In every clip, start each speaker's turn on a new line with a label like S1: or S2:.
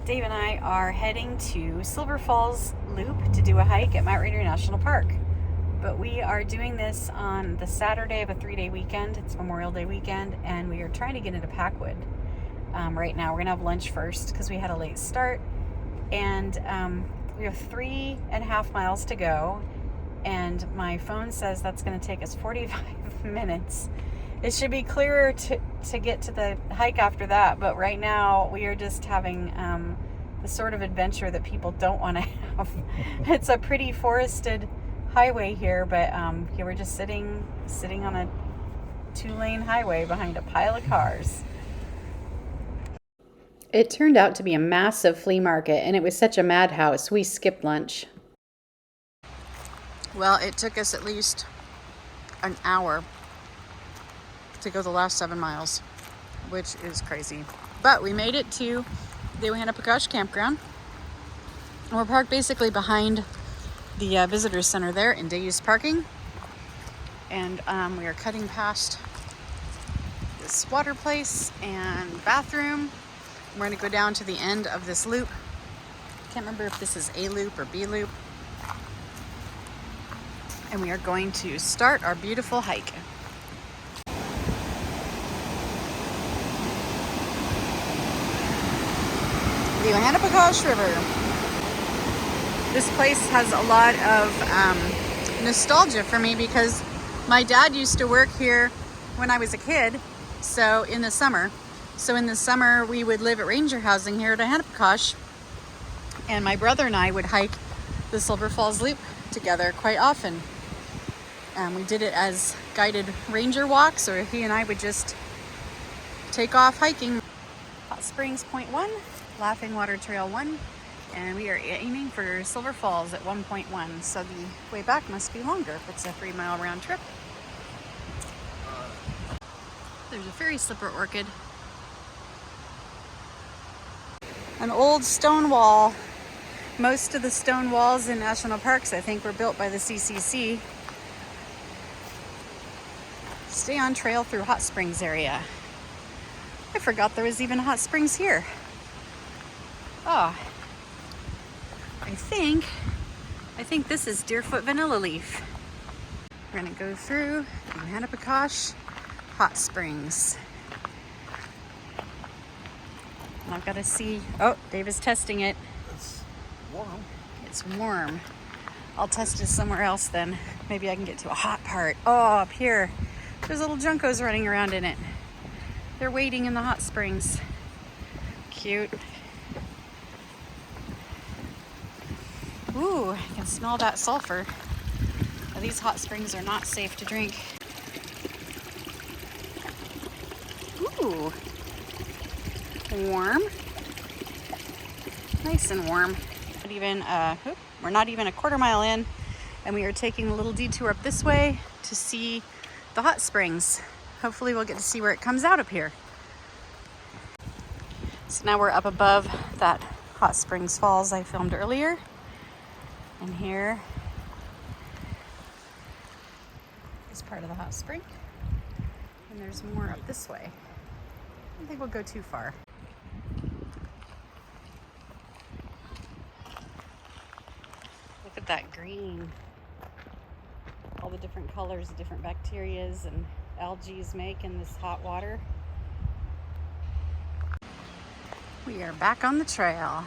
S1: Dave and I are heading to Silver Falls Loop to do a hike at Mount Rainier National Park. But we are doing this on the Saturday of a 3-day weekend. It's Memorial Day weekend, and we are trying to get into Packwood. Right now, we're going to have lunch first because we had a late start. And we have 3.5 miles to go. And my phone says that's going to take us 45 minutes. It should be clearer to get to the hike after that, but right now we are just having the sort of adventure that people don't want to have. It's a pretty forested highway here, but here we're just sitting on a 2-lane highway behind a pile of cars. It turned out to be a massive flea market, and it was such a madhouse, we skipped lunch. Well, it took us at least an hour to go the last 7 miles, which is crazy. But we made it to the Ohanapecosh Campground. We're parked basically behind the visitor center there in day use parking. And we are cutting past this water place and bathroom. We're gonna go down to the end of this loop. Can't remember if this is A loop or B loop. And we are going to start our beautiful hike. The Ohanapecosh River. This place has a lot of nostalgia for me because my dad used to work here when I was a kid, so in the summer. So in the summer we would live at ranger housing here at Ohanapecosh, and my brother and I would hike the Silver Falls Loop together quite often. We did it as guided ranger walks, or he and I would just take off hiking. Hot Springs Point 1. Laughing Water Trail 1, and we are aiming for Silver Falls at 1.1, so the way back must be longer if it's a 3-mile round trip. There's a fairy slipper orchid. An old stone wall. Most of the stone walls in national parks, I think, were built by the CCC. Stay on trail through Hot Springs area. I forgot there was even hot springs here. Oh, I think this is Deerfoot Vanilla Leaf. We're gonna go through Ohanapecosh Hot Springs. And I've got to see, oh, Dave is testing it.
S2: It's warm.
S1: It's warm. I'll test it somewhere else then. Maybe I can get to a hot part. Oh, up here. There's little juncos running around in it. They're wading in the hot springs. Cute. Ooh, I can smell that sulfur. Now, these hot springs are not safe to drink. Ooh, warm. Nice and warm. We're not even a quarter mile in, and we are taking a little detour up this way to see the hot springs. Hopefully we'll get to see where it comes out up here. So now we're up above that Hot Springs Falls I filmed earlier. And here is part of the hot spring. And there's more up this way. I don't think we'll go too far. Look at that green. All the different colors, the different bacterias and algae make in this hot water. We are back on the trail.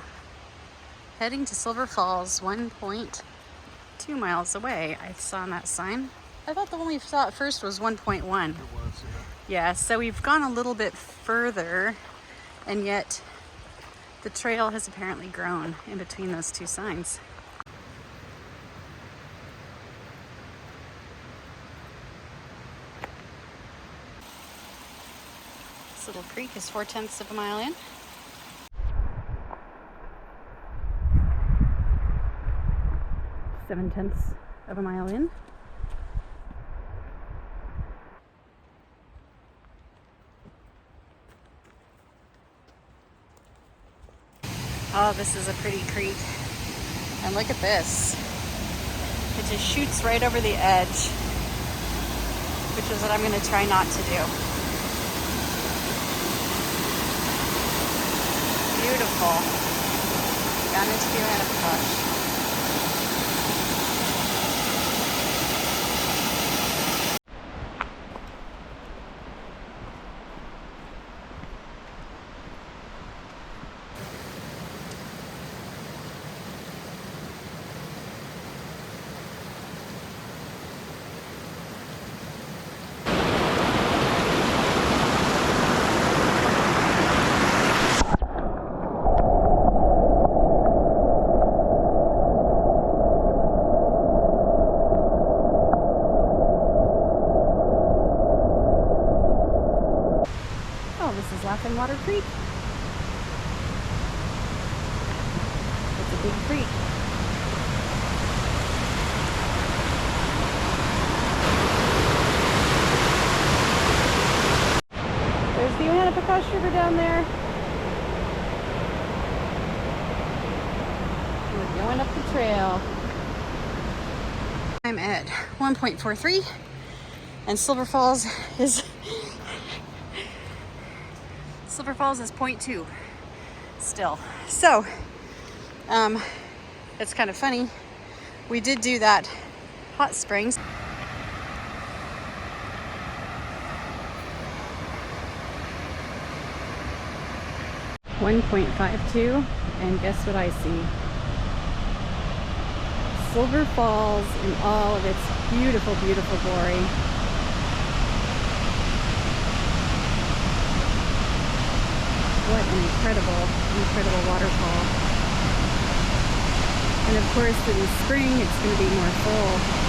S1: Heading to Silver Falls, 1.2 miles away. I saw on that sign. I thought the one we saw at first was 1.1.
S2: It was,
S1: Yeah, so we've gone a little bit further, and yet the trail has apparently grown in between those two signs. This little creek is 4/10 of a mile in. Seven-tenths of a mile in. Oh, this is a pretty creek. And look at this. It just shoots right over the edge, which is what I'm going to try not to do. Beautiful. down into the Ohanapecosh. Water Creek. It's a big creek. There's the Ohanapecosh River down there. We're going up the trail. I'm at 1.43 and Silver Falls is 0.2 still. So, it's kind of funny. We did do that hot springs. .52, and guess what I see? Silver Falls in all of its beautiful, beautiful glory. What an incredible, incredible waterfall. And of course in the spring it's going to be more full.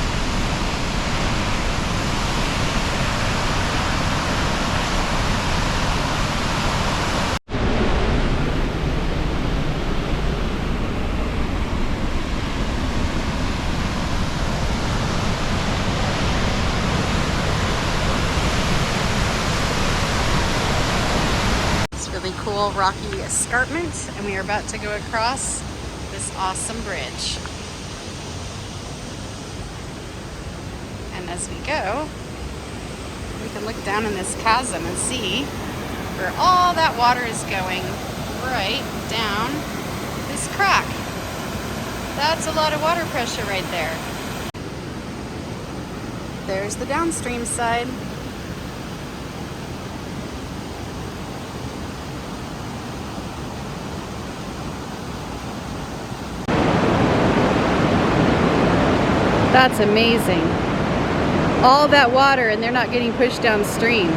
S1: Cool rocky escarpment, and we are about to go across this awesome bridge. And as we go, we can look down in this chasm and see where all that water is going, right down this crack. That's a lot of water pressure right there. There's the downstream side. That's amazing. All that water and they're not getting pushed downstream.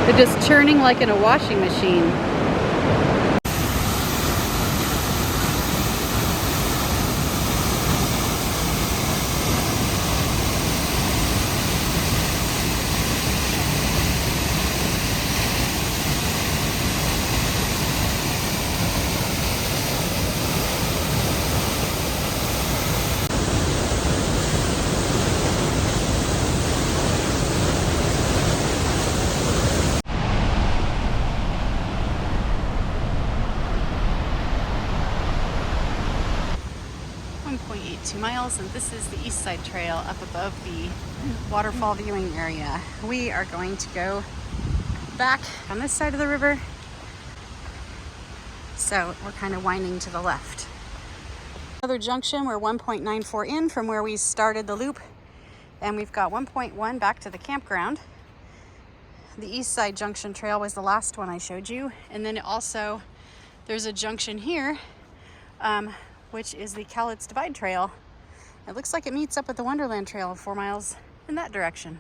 S1: They're just churning like in a washing machine. Miles, and this is the east side trail up above the waterfall viewing area. We are going to go back on this side of the river, so we're kind of winding to the left. Another junction, we're 1.94 in from where we started the loop, and we've got 1.1 back to the campground. The east side junction trail was the last one I showed you, and then also there's a junction here which is the Cowlitz Divide Trail. It looks like it meets up with the Wonderland Trail 4 miles in that direction.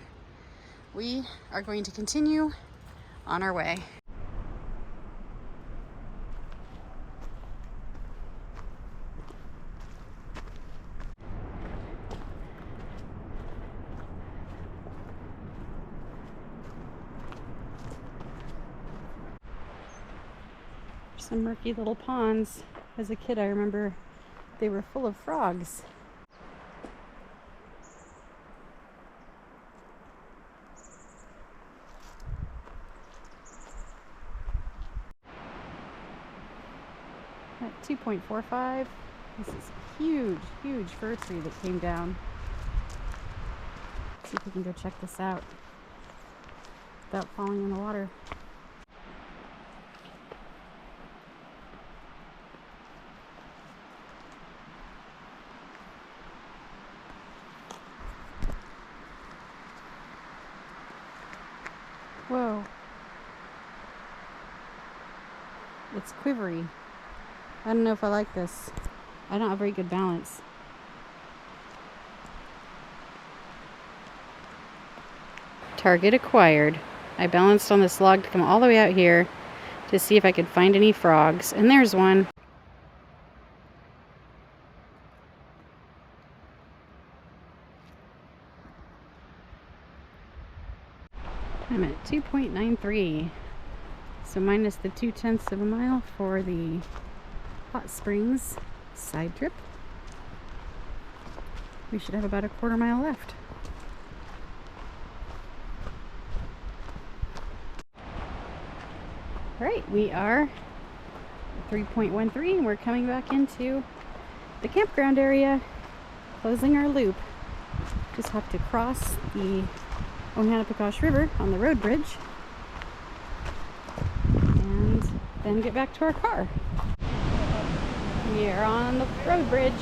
S1: We are going to continue on our way. Some murky little ponds. As a kid, I remember they were full of frogs. At 2.45, this is a huge, huge fir tree that came down. Let's see if we can go check this out without falling in the water. It's quivery. I don't know if I like this. I don't have very good balance. Target acquired. I balanced on this log to come all the way out here to see if I could find any frogs. And there's one. I'm at 2.93. So minus the 0.2 of a mile for the Hot Springs side trip. We should have about a 1/4 mile left. All right, we are 3.13 and we're coming back into the campground area, closing our loop. Just have to cross the Ohanapecosh River on the road bridge and then get back to our car. We are on the road bridge.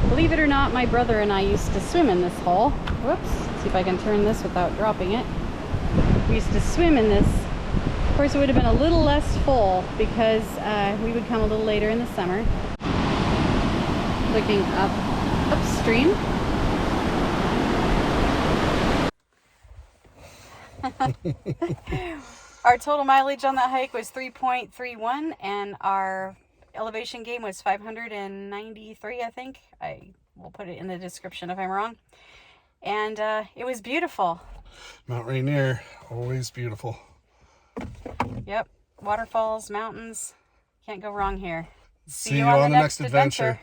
S1: Believe it or not, my brother and I used to swim in this hole. Whoops, see if I can turn this without dropping it. We used to swim in this. Of course, it would have been a little less full because we would come a little later in the summer. Looking upstream. Our total mileage on that hike was 3.31 and our elevation gain was 593, I think. I will put it in the description if I'm wrong. And it was beautiful.
S2: Mount Rainier, always beautiful.
S1: Yep, waterfalls, mountains, can't go wrong here.
S2: See you on the next adventure.